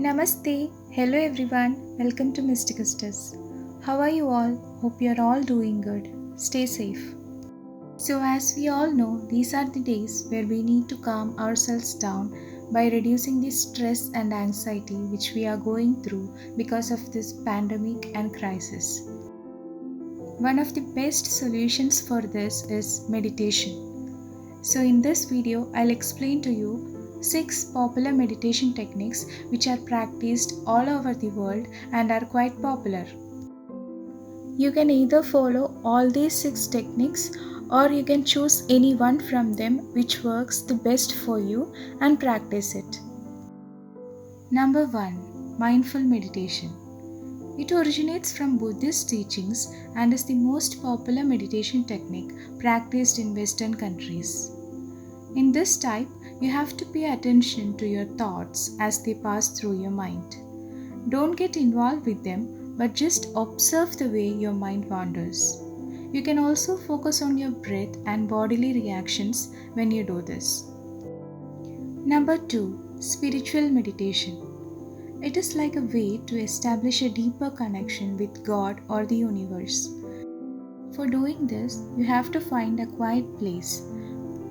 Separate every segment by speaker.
Speaker 1: Namaste. Hello everyone. Welcome to Mysticustus. How are you all? Hope you are all doing good. Stay safe. So, as we all know, these are the days where we need to calm ourselves down by reducing the stress and anxiety which we are going through because of this pandemic and crisis. One of the best solutions for this is meditation. So, in this video, I'll explain to you 6 popular meditation techniques which are practiced all over the world and are quite popular. You can either follow all these 6 techniques or you can choose any one from them which works the best for you and practice it. Number 1. Mindful meditation. It originates from Buddhist teachings and is the most popular meditation technique practiced in Western countries. In this type, you have to pay attention to your thoughts as they pass through your mind. Don't get involved with them, but just observe the way your mind wanders. You can also focus on your breath and bodily reactions when you do this. Number 2. Spiritual meditation. It is like a way to establish a deeper connection with God or the universe. For doing this, you have to find a quiet place.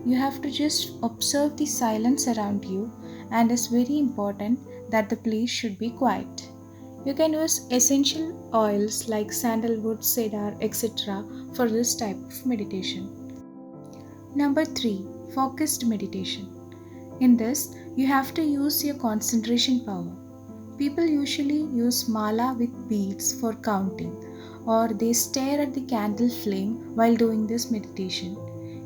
Speaker 1: You have to just observe the silence around you, and it's very important that the place should be quiet. You can use essential oils like sandalwood, cedar, etc. for this type of meditation. Number 3. Focused meditation. In this, you have to use your concentration power. People usually use mala with beads for counting, or they stare at the candle flame while doing this meditation.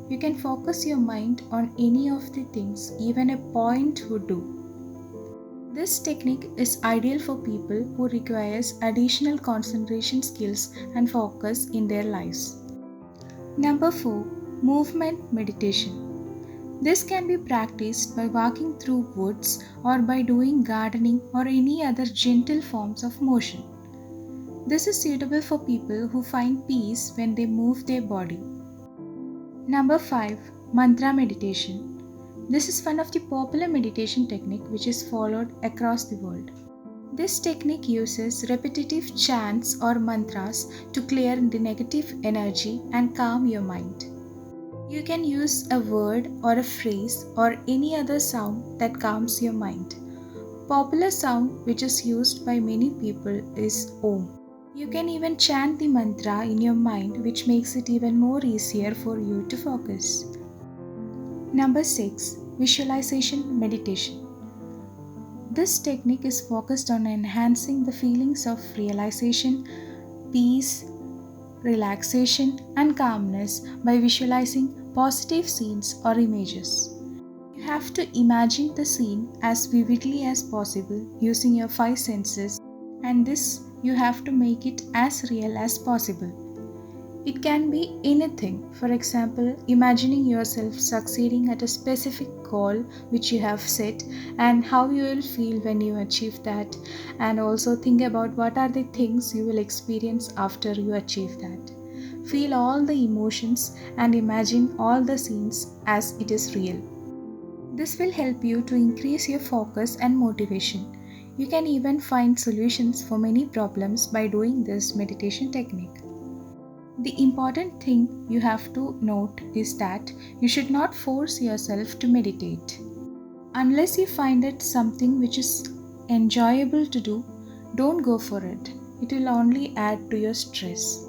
Speaker 1: You can focus your mind on any of the things, even a point would do. This technique is ideal for people who requires additional concentration skills and focus in their lives. Number 4. Movement meditation. This can be practiced by walking through woods or by doing gardening or any other gentle forms of motion. This is suitable for people who find peace when they move their body. Number 5. Mantra meditation. This is one of the popular meditation technique which is followed across the world. This technique uses repetitive chants or mantras to clear the negative energy and calm your mind. You can use a word or a phrase or any other sound that calms your mind. Popular sound which is used by many people is Om. You can even chant the mantra in your mind, which makes it even more easier for you to focus. Number 6. Visualization meditation. This technique is focused on enhancing the feelings of realization, peace, relaxation, and calmness by visualizing positive scenes or images. You have to imagine the scene as vividly as possible using your 5 senses, and this you have to make it as real as possible. It can be anything. For example, imagining yourself succeeding at a specific goal which you have set and how you will feel when you achieve that, and also think about what are the things you will experience after you achieve that. Feel all the emotions and imagine all the scenes as it is real. This will help you to increase your focus and motivation. You can even find solutions for many problems by doing this meditation technique. The important thing you have to note is that you should not force yourself to meditate. Unless you find it something which is enjoyable to do, don't go for it. It will only add to your stress.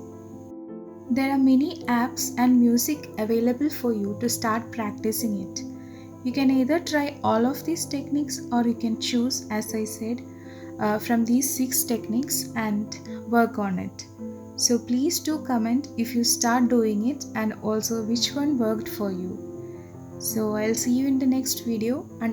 Speaker 1: There are many apps and music available for you to start practicing it. You can either try all of these techniques or you can choose, as I said, from these 6 techniques and work on it. So please do comment if you start doing it and also which one worked for you. So I'll see you in the next video. Until